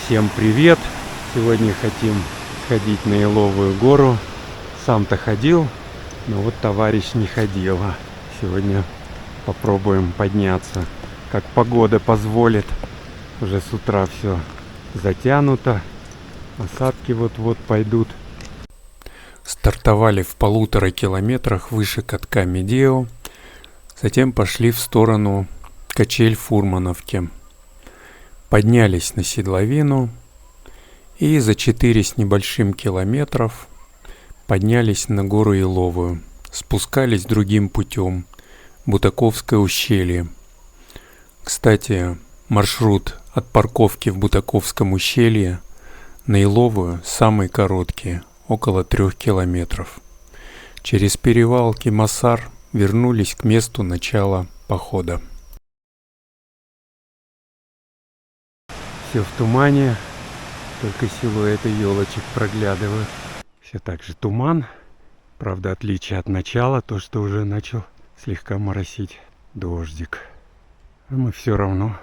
Всем привет! Сегодня хотим сходить на Еловую гору. Сам-то ходил, но вот товарищ не ходил. Сегодня попробуем подняться, как погода позволит. Уже с утра все затянуто. Осадки вот-вот пойдут. Стартовали в 1,5 километрах выше катка Медео. Затем пошли в сторону качель Фурмановки. Поднялись на седловину и за 4 с небольшим километров поднялись на гору Еловую. Спускались другим путем, Бутаковское ущелье. Кстати, маршрут от парковки в Бутаковском ущелье на Еловую самый короткий, около 3 километров. Через перевал Кимасар вернулись к месту начала похода. Все в тумане, только силуэты елочек проглядывают. Все так же туман. Правда, отличие от начала, то, что уже начал слегка моросить дождик. Но мы все равно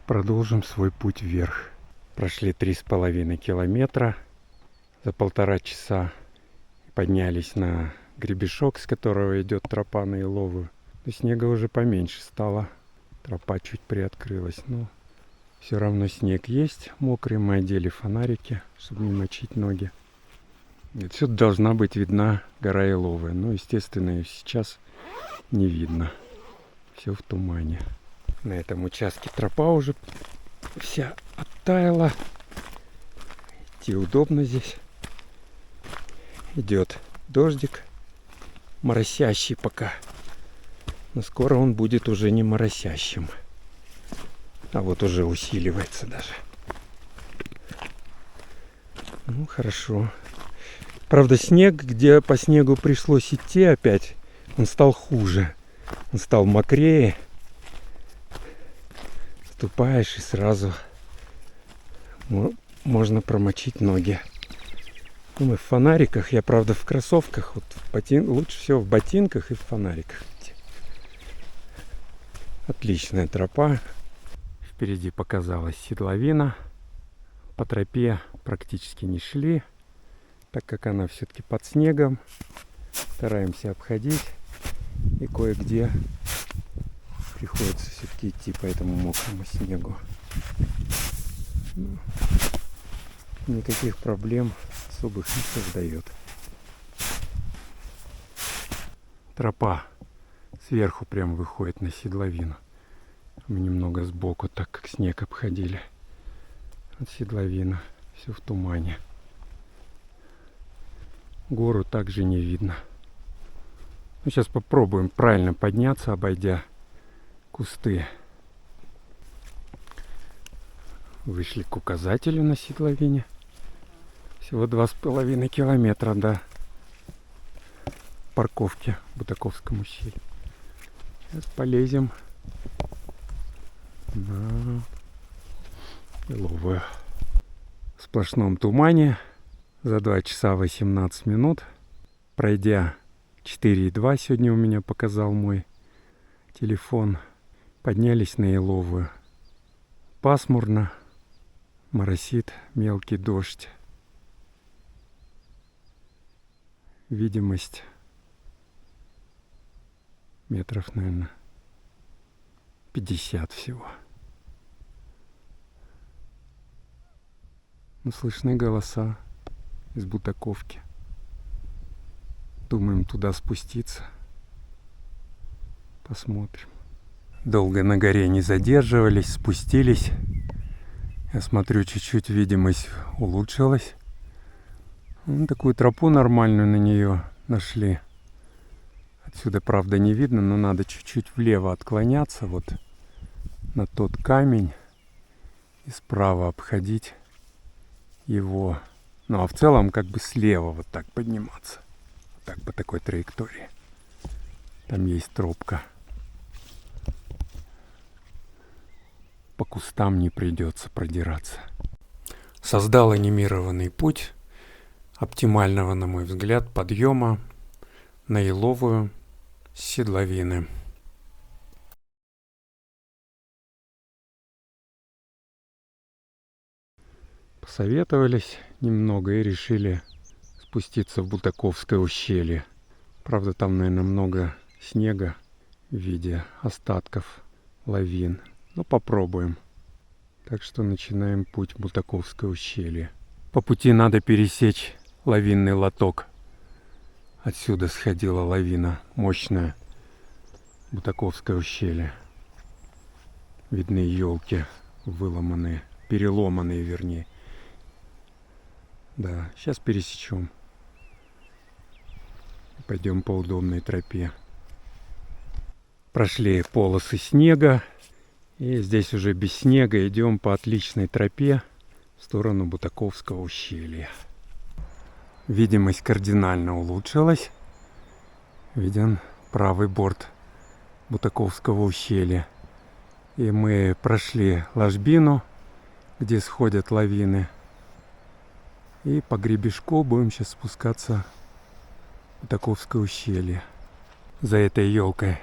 продолжим свой путь вверх. Прошли 3,5 километра за 1,5 часа. Поднялись на гребешок, с которого идет тропа на Еловую. Но снега уже поменьше стало. Тропа чуть приоткрылась, но все равно снег есть, мокрый. Мы одели фонарики, чтобы не мочить ноги. И отсюда должна быть видна гора Еловая. Но, естественно, ее сейчас не видно. Все в тумане. На этом участке тропа уже вся оттаяла. Идти удобно здесь. Идет дождик, моросящий пока. Но скоро он будет уже не моросящим. А вот уже усиливается даже. Ну, хорошо. Правда, снег, где по снегу пришлось идти опять, он стал хуже. Он стал мокрее. Ступаешь и сразу можно промочить ноги. Ну, мы в фонариках. Я, правда, в кроссовках. Вот лучше всего в ботинках и в фонариках идти. Отличная тропа. Впереди показалась седловина. По тропе практически не шли, так как она все-таки под снегом. Стараемся обходить. И кое-где приходится все-таки идти по этому мокрому снегу. Никаких проблем особых не создает. Тропа сверху прям выходит на седловину. Мы немного сбоку, так как снег обходили. От седловины. Все в тумане. Гору также не видно. Ну, сейчас попробуем правильно подняться, обойдя кусты. Вышли к указателю на седловине. Всего 2,5 километра до парковки в Бутаковском ущелье. Сейчас полезем на Еловую. В сплошном тумане за 2 часа 18 минут, пройдя 4,2 сегодня у меня показал мой телефон, поднялись на Еловую. Пасмурно, моросит мелкий дождь. Видимость метров, наверное, 50 всего. Но слышны голоса из Бутаковки. Думаем туда спуститься. Посмотрим. Долго на горе не задерживались, спустились. Я смотрю, чуть-чуть видимость улучшилась. Такую тропу нормальную на нее нашли. Отсюда, правда, не видно, но надо чуть-чуть влево отклоняться вот на тот камень и справа обходить его. Ну а в целом как бы слева вот так подниматься. Вот так по такой траектории. Там есть тропка. По кустам не придется продираться. Создал анимированный путь оптимального, на мой взгляд, подъема на Еловую с седловины. Посоветовались немного и решили спуститься в Бутаковское ущелье. Правда, там, наверное, много снега в виде остатков лавин. Но попробуем. Так что начинаем путь в Бутаковское ущелье. По пути надо пересечь лавинный лоток. Отсюда сходила лавина мощная. Бутаковское ущелье. Видны елки выломанные, переломанные вернее. Да, сейчас пересечем. Пойдем по удобной тропе. Прошли полосы снега. И здесь уже без снега идем по отличной тропе в сторону Бутаковского ущелья. Видимость кардинально улучшилась. Виден правый борт Бутаковского ущелья. И мы прошли ложбину, где сходят лавины. И по гребешку будем сейчас спускаться в Бутаковское ущелье. За этой елкой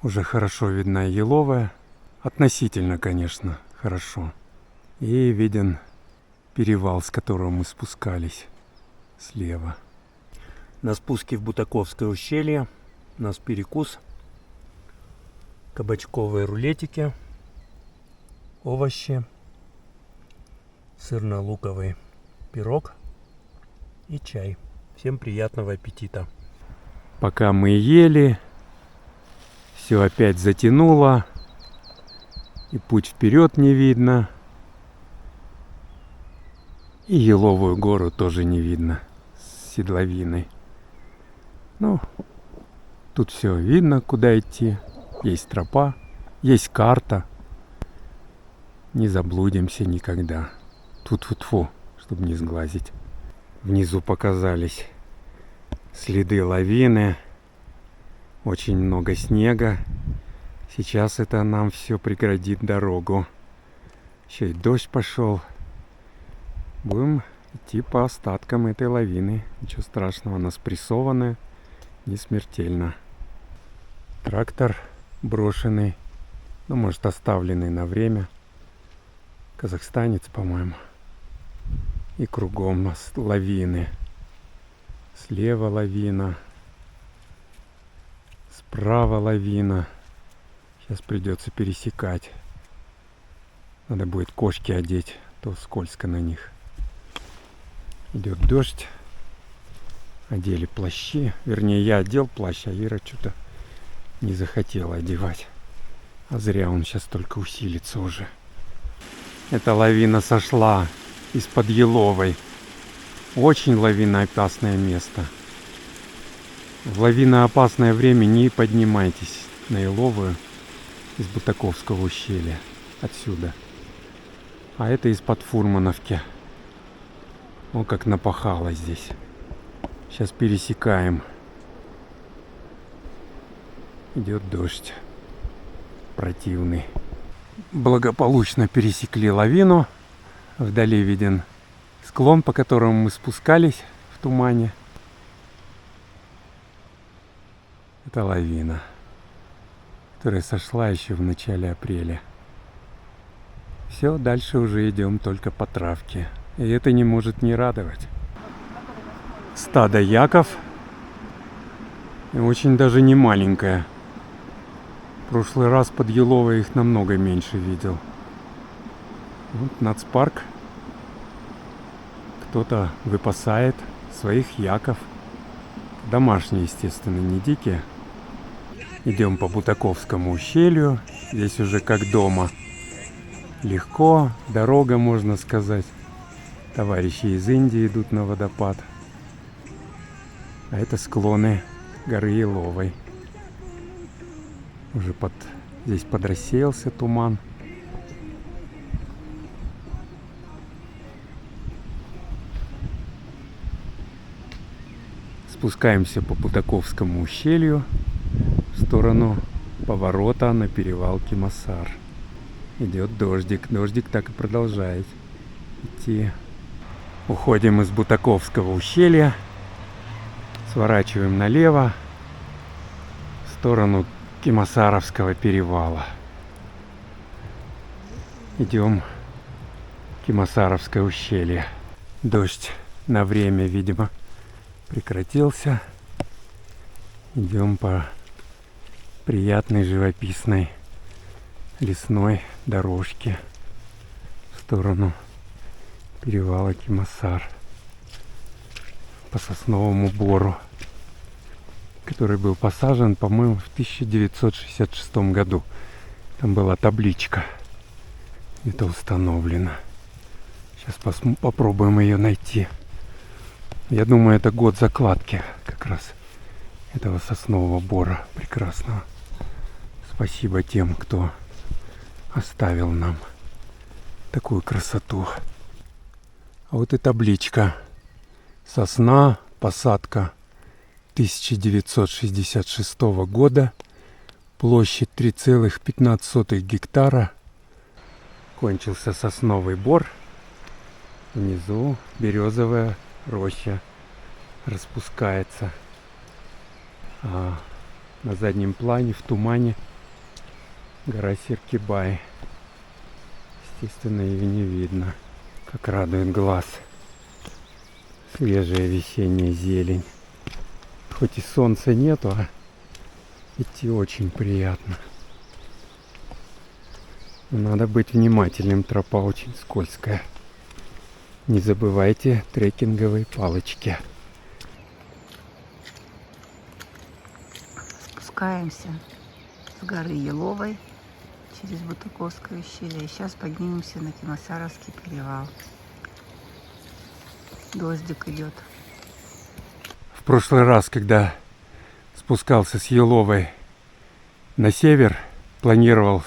уже хорошо видна еловая. Относительно, конечно, хорошо. И виден перевал, с которого мы спускались слева. На спуске в Бутаковское ущелье у нас перекус. Кабачковые рулетики, овощи, сырно-луковый пирог и чай. Всем приятного аппетита. Пока мы ели, все опять затянуло. И путь вперед не видно. И еловую гору тоже не видно с седловиной. Ну, тут все видно, куда идти. Есть тропа, есть карта. Не заблудимся никогда. Тьфу-тьфу-тьфу, чтобы не сглазить. Внизу показались следы лавины. Очень много снега. Сейчас это нам все преградит дорогу. Еще и дождь пошел. Будем идти по остаткам этой лавины. Ничего страшного, она спрессованная, не смертельно. Трактор брошенный, ну, может, оставленный на время. Казахстанец, по-моему. И кругом у нас лавины. Слева лавина. Справа лавина. Сейчас придется пересекать. Надо будет кошки одеть, а то скользко на них. Идет дождь. Одели плащи. Вернее, я одел плащ, а Ира что-то не захотела одевать. А зря, он сейчас только усилится уже. Эта лавина сошла из-под еловой. Очень лавиноопасное место. В лавиноопасное время не поднимайтесь на еловую из Бутаковского ущелья. Отсюда. А это из-под Фурмановки. О, как напахало здесь. Сейчас пересекаем. Идет дождь. Противный. Благополучно пересекли лавину. Вдали виден склон, по которому мы спускались в тумане. Это лавина, которая сошла еще в начале апреля. Все, дальше уже идем только по травке. И это не может не радовать. Стадо яков. И очень даже не маленькое. В прошлый раз под еловой их намного меньше видел. Вот нацпарк. Кто-то выпасает своих яков. Домашние, естественно, не дикие. Идем по Бутаковскому ущелью. Здесь уже как дома. Легко, дорога, можно сказать. Товарищи из Индии идут на водопад. А это склоны горы Еловой. Уже здесь подрассеялся туман. Спускаемся по Бутаковскому ущелью в сторону поворота на перевал Кимасар. Идет дождик. Дождик так и продолжает идти. Уходим из Бутаковского ущелья. Сворачиваем налево в сторону Кимасаровского перевала. Идем Кимасаровское ущелье. Дождь на время, видимо, прекратился. Идем по приятной живописной лесной дорожке в сторону перевала Кимасар, по сосновому бору, который был посажен, по-моему, в 1966 году. Там была табличка, где-то установлена. Сейчас попробуем ее найти. Я думаю, это год закладки как раз этого соснового бора прекрасного. Спасибо тем, кто оставил нам такую красоту. А вот и табличка. Сосна, посадка 1966 года. Площадь 3,15 гектара. Кончился сосновый бор. Внизу березовая роща распускается. А на заднем плане, в тумане, гора Сиркибай. Естественно, ее не видно, как радует глаз. Свежая весенняя зелень. Хоть и солнца нету, а идти очень приятно. Но надо быть внимательным, тропа очень скользкая. Не забывайте трекинговые палочки. Спускаемся с горы Еловой через Бутуковское ущелье. Сейчас поднимемся на Кимасаровский перевал. Дождик идет. В прошлый раз, когда спускался с Еловой на север, планировал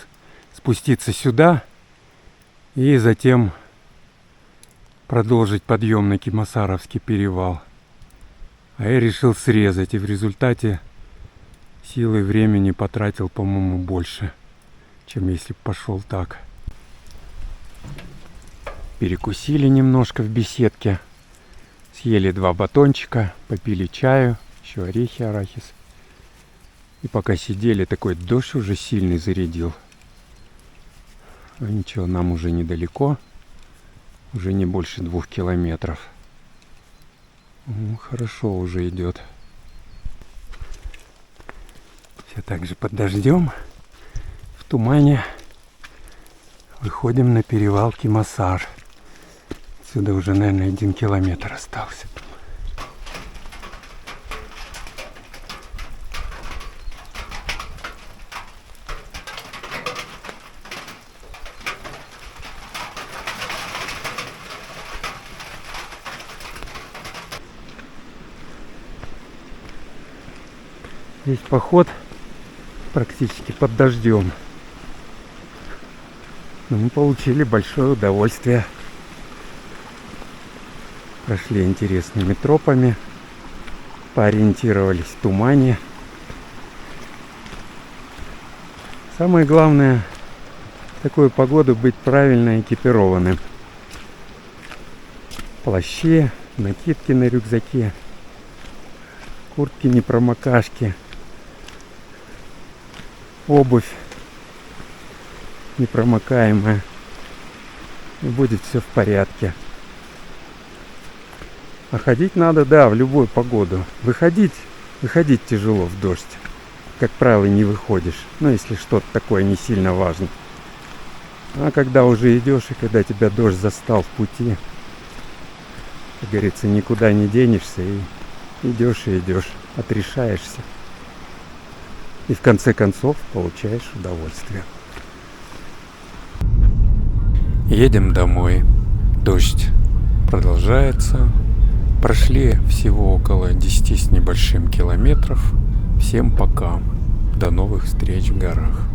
спуститься сюда и затем продолжить подъем на Кимасаровский перевал. А я решил срезать, и в результате силы и времени потратил, по-моему, больше, чем если бы пошел так. Перекусили немножко в беседке, съели 2 батончика, попили чаю, еще орехи, арахис. И пока сидели, такой дождь уже сильный зарядил. Но ничего, нам уже недалеко. Уже не больше 2 километров. Хорошо уже идет. Все так же под дождем, в тумане, выходим на перевал Кимасар. Отсюда уже, наверное, 1 километр остался. Здесь поход практически под дождем. Но мы получили большое удовольствие. Прошли интересными тропами, поориентировались в тумане. Самое главное в такую погоду быть правильно экипированным. Плащи, накидки на рюкзаке, куртки непромокашки, обувь непромокаемая. И будет все в порядке. А ходить надо, да, в любую погоду. Выходить тяжело в дождь. Как правило, не выходишь. Ну, если что-то такое не сильно важно. А когда уже идешь, и когда тебя дождь застал в пути, как говорится, никуда не денешься, и идешь, отрешаешься. И в конце концов получаешь удовольствие. Едем домой. Дождь продолжается. Прошли всего около 10 с небольшим километров. Всем пока. До новых встреч в горах.